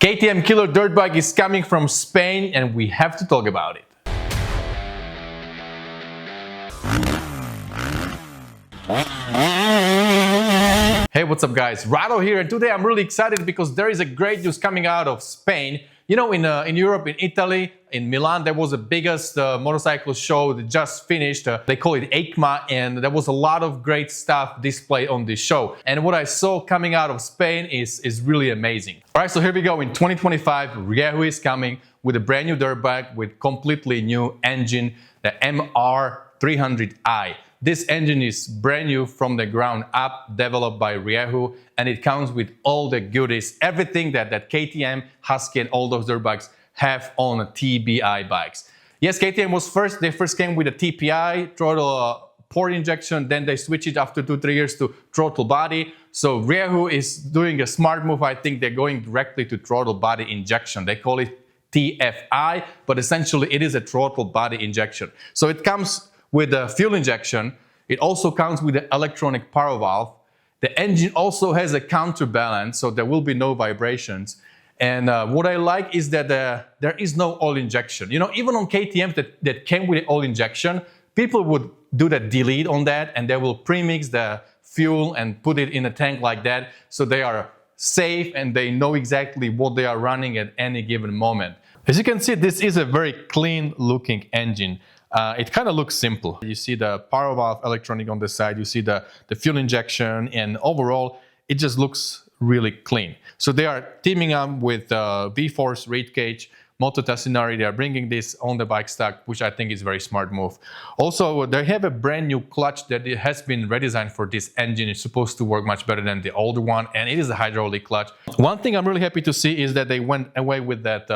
KTM Killer dirt bike is coming from Spain and we have to talk about it. Hey, what's up guys? Rado here, and today I'm really excited because there is a great news coming out of Spain. You know, in Europe, in Italy, in Milan, there was the biggest motorcycle show that just finished. They call it EICMA, and there was a lot of great stuff displayed on this show. And what I saw coming out of Spain is really amazing. All right, so here we go. In 2025, Rieju is coming with a brand new dirt bike with completely new engine, the MR300i. This engine is brand new from the ground up, developed by Rieju, and it comes with all the goodies, everything that KTM, Husky, and all those dirt bikes have on TBI bikes. Yes, KTM was first. They first came with a TPI, throttle port injection, then they switched it after 2-3 years to throttle body. So Rieju is doing a smart move. I think they're going directly to throttle body injection. They call it TFI, but essentially it is a throttle body injection. So it comes with the fuel injection. It also comes with the electronic power valve. The engine also has a counterbalance, so there will be no vibrations. And what I like is that there is no oil injection. You know, even on KTM that came with oil injection, people would do the delete on that and they will premix the fuel and put it in a tank like that, so they are safe and they know exactly what they are running at any given moment. As you can see, this is a very clean looking engine. It kind of looks simple. You see the power valve electronic on the side, you see the fuel injection, and overall it just looks really clean. So they are teaming up with V-Force reed cage motor Tassinari. They are bringing this on the bike stock, which I think is a very smart move. Also, they have a brand new clutch that it has been redesigned for this engine. It's supposed to work much better than the older one, and it is a hydraulic clutch. One thing I'm really happy to see is that they went away with that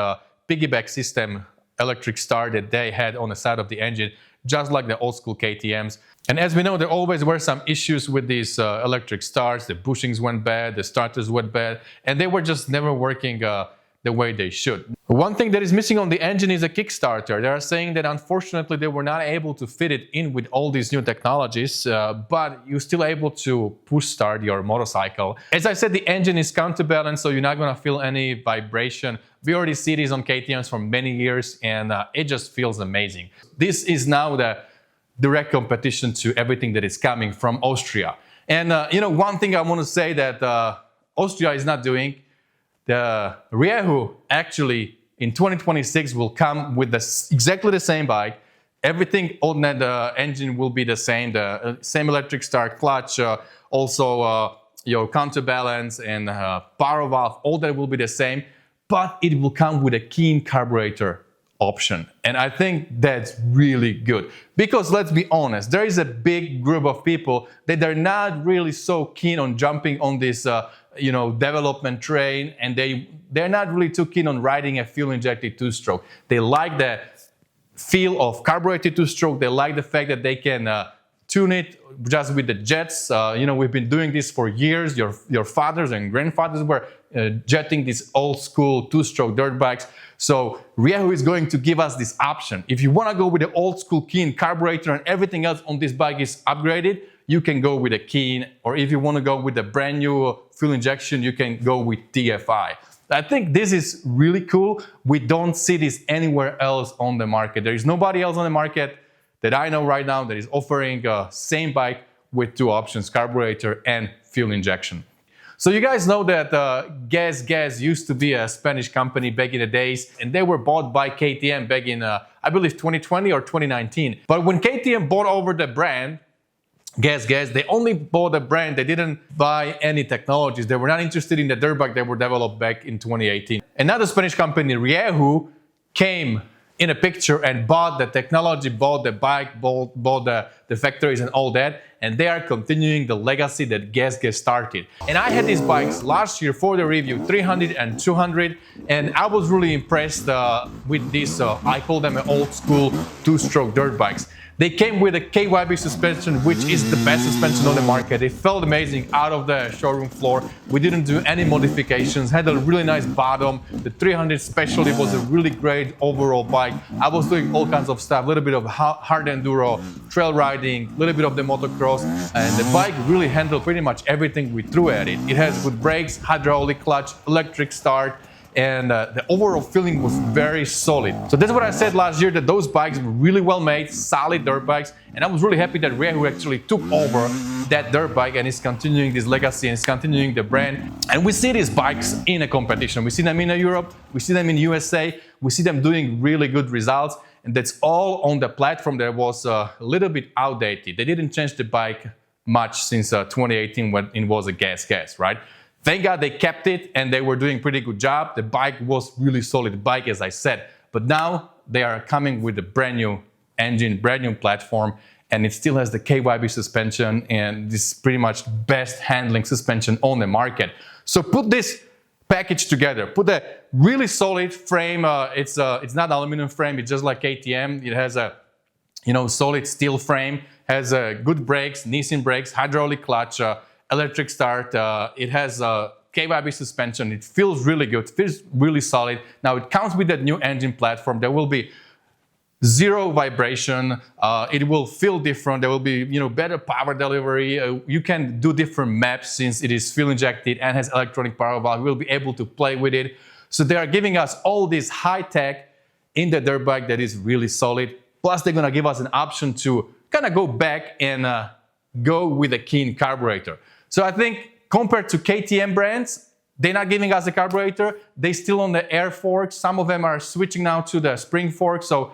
piggyback system electric start that they had on the side of the engine, just like the old school KTMs. And as we know, there always were some issues with these electric starts. The bushings went bad, the starters went bad, and they were just never working the way they should. One thing that is missing on the engine is a kickstarter. They are saying that unfortunately they were not able to fit it in with all these new technologies, but you're still able to push start your motorcycle. As I said, the engine is counterbalanced, so you're not gonna feel any vibration. We already see these on KTMs for many years, and it just feels amazing. This is now the direct competition to everything that is coming from Austria. And you know, one thing I want to say that Austria is not doing, the Rieju actually in 2026 will come with exactly the same bike. Everything on the engine will be the same electric start, clutch, also your counterbalance and power valve, all that will be the same, but it will come with a keen carburetor option. And I think that's really good, because let's be honest, there is a big group of people that are not really so keen on jumping on this you know, development train, and they're not really too keen on riding a fuel injected two-stroke. They like the feel of carbureted two-stroke. They like the fact that they can tune it just with the jets. You know, we've been doing this for years. Your fathers and grandfathers were jetting these old school two-stroke dirt bikes. So Rieju is going to give us this option. If you want to go with the old school keen carburetor and everything else on this bike is upgraded, you can go with a keen, or if you want to go with a brand new fuel injection, you can go with TFI. I think this is really cool. We don't see this anywhere else on the market. There is nobody else on the market that I know right now that is offering a same bike with two options, carburetor and fuel injection. So you guys know that Gas used to be a Spanish company back in the days, and they were bought by KTM back in, I believe, 2020 or 2019. But when KTM bought over the brand, Gas, they only bought a brand. They didn't buy any technologies. They were not interested in the dirt bike that were developed back in 2018. Another Spanish company, Rieju, came in a picture and bought the technology, bought the bike, bought the factories and all that, and they are continuing the legacy that Gas started. And I had these bikes last year for the review, 300 and 200, and I was really impressed with these, I call them old school two-stroke dirt bikes. They came with a KYB suspension, which is the best suspension on the market. It felt amazing out of the showroom floor. We didn't do any modifications, had a really nice bottom. The 300 especially was a really great overall bike. I was doing all kinds of stuff, a little bit of hard enduro, trail riding, a little bit of the motocross, and the bike really handled pretty much everything we threw at it. It has good brakes, hydraulic clutch, electric start, and the overall feeling was very solid. So that's what I said last year, that those bikes were really well made, solid dirt bikes, and I was really happy that Rieju actually took over that dirt bike and is continuing this legacy and is continuing the brand. And we see these bikes in a competition. We see them in Europe, we see them in USA, we see them doing really good results, and that's all on the platform that was a little bit outdated. They didn't change the bike much since 2018 when it was a gas, right? Thank God they kept it and they were doing a pretty good job. The bike was really solid bike, as I said, but now they are coming with a brand new engine, brand new platform, and it still has the KYB suspension, and this is pretty much best handling suspension on the market. So put this package together, put a really solid frame. It's not aluminum frame, it's just like KTM. It has a solid steel frame, has good brakes, Nissin brakes, hydraulic clutch, electric start. It has KYB suspension. It feels really good, feels really solid. Now it comes with that new engine platform. There will be zero vibration. It will feel different. There will be better power delivery. You can do different maps since it is fuel injected and has electronic power valve. We'll be able to play with it. So they are giving us all this high tech in the dirt bike that is really solid. Plus they're gonna give us an option to kind of go back and go with a keen carburetor. So I think compared to KTM brands, they're not giving us a carburetor. They're still on the air fork. Some of them are switching now to the spring fork. So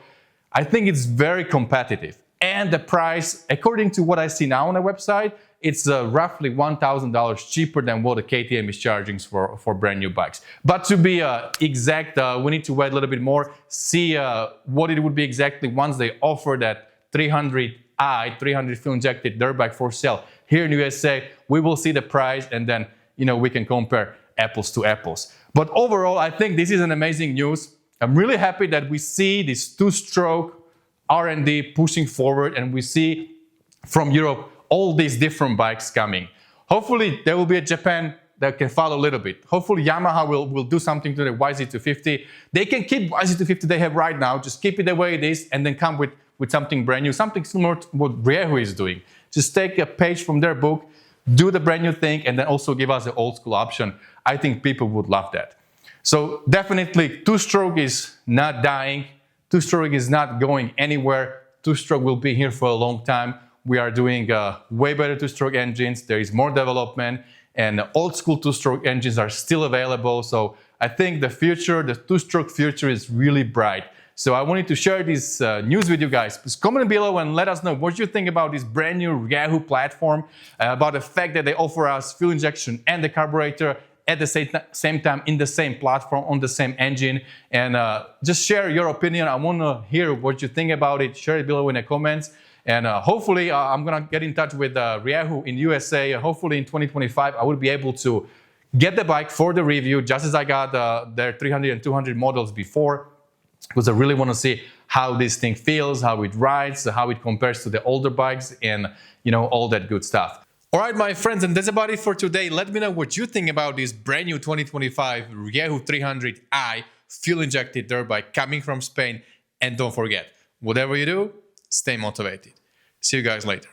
I think it's very competitive. And the price, according to what I see now on the website, it's roughly $1,000 cheaper than what the KTM is charging for brand new bikes. But to be exact, we need to wait a little bit more, see what it would be exactly once they offer that 300i, 300 fuel injected dirt bike for sale here in USA. We will see the price, and then we can compare apples to apples. But overall, I think this is an amazing news. I'm really happy that we see this two-stroke R&D pushing forward, and we see from Europe all these different bikes coming. Hopefully there will be a Japan that can follow a little bit. Hopefully Yamaha will do something to the YZ250. They can keep YZ250 they have right now, just keep it the way it is, and then come with something brand new, something similar to what Rieju is doing. Just take a page from their book, do the brand new thing, and then also give us the old school option. I think people would love that. So definitely two-stroke is not dying. Two-stroke is not going anywhere. Two-stroke will be here for a long time. We are doing way better two-stroke engines. There is more development, and old school two-stroke engines are still available. So I think the future, the two-stroke future is really bright. So I wanted to share this news with you guys. Please comment below and let us know what you think about this brand new Rieju platform, about the fact that they offer us fuel injection and the carburetor at the same time in the same platform, on the same engine. And just share your opinion. I want to hear what you think about it. Share it below in the comments. And hopefully I'm going to get in touch with Rieju in USA. Hopefully in 2025 I will be able to get the bike for the review, just as I got their 300 and 200 models before, because I really want to see how this thing feels, how it rides, how it compares to the older bikes, and all that good stuff. All right, my friends, and that's about it for today. Let me know what you think about this brand new 2025 Rieju 300i fuel injected dirt bike coming from Spain. And don't forget, whatever you do, stay motivated. See you guys later.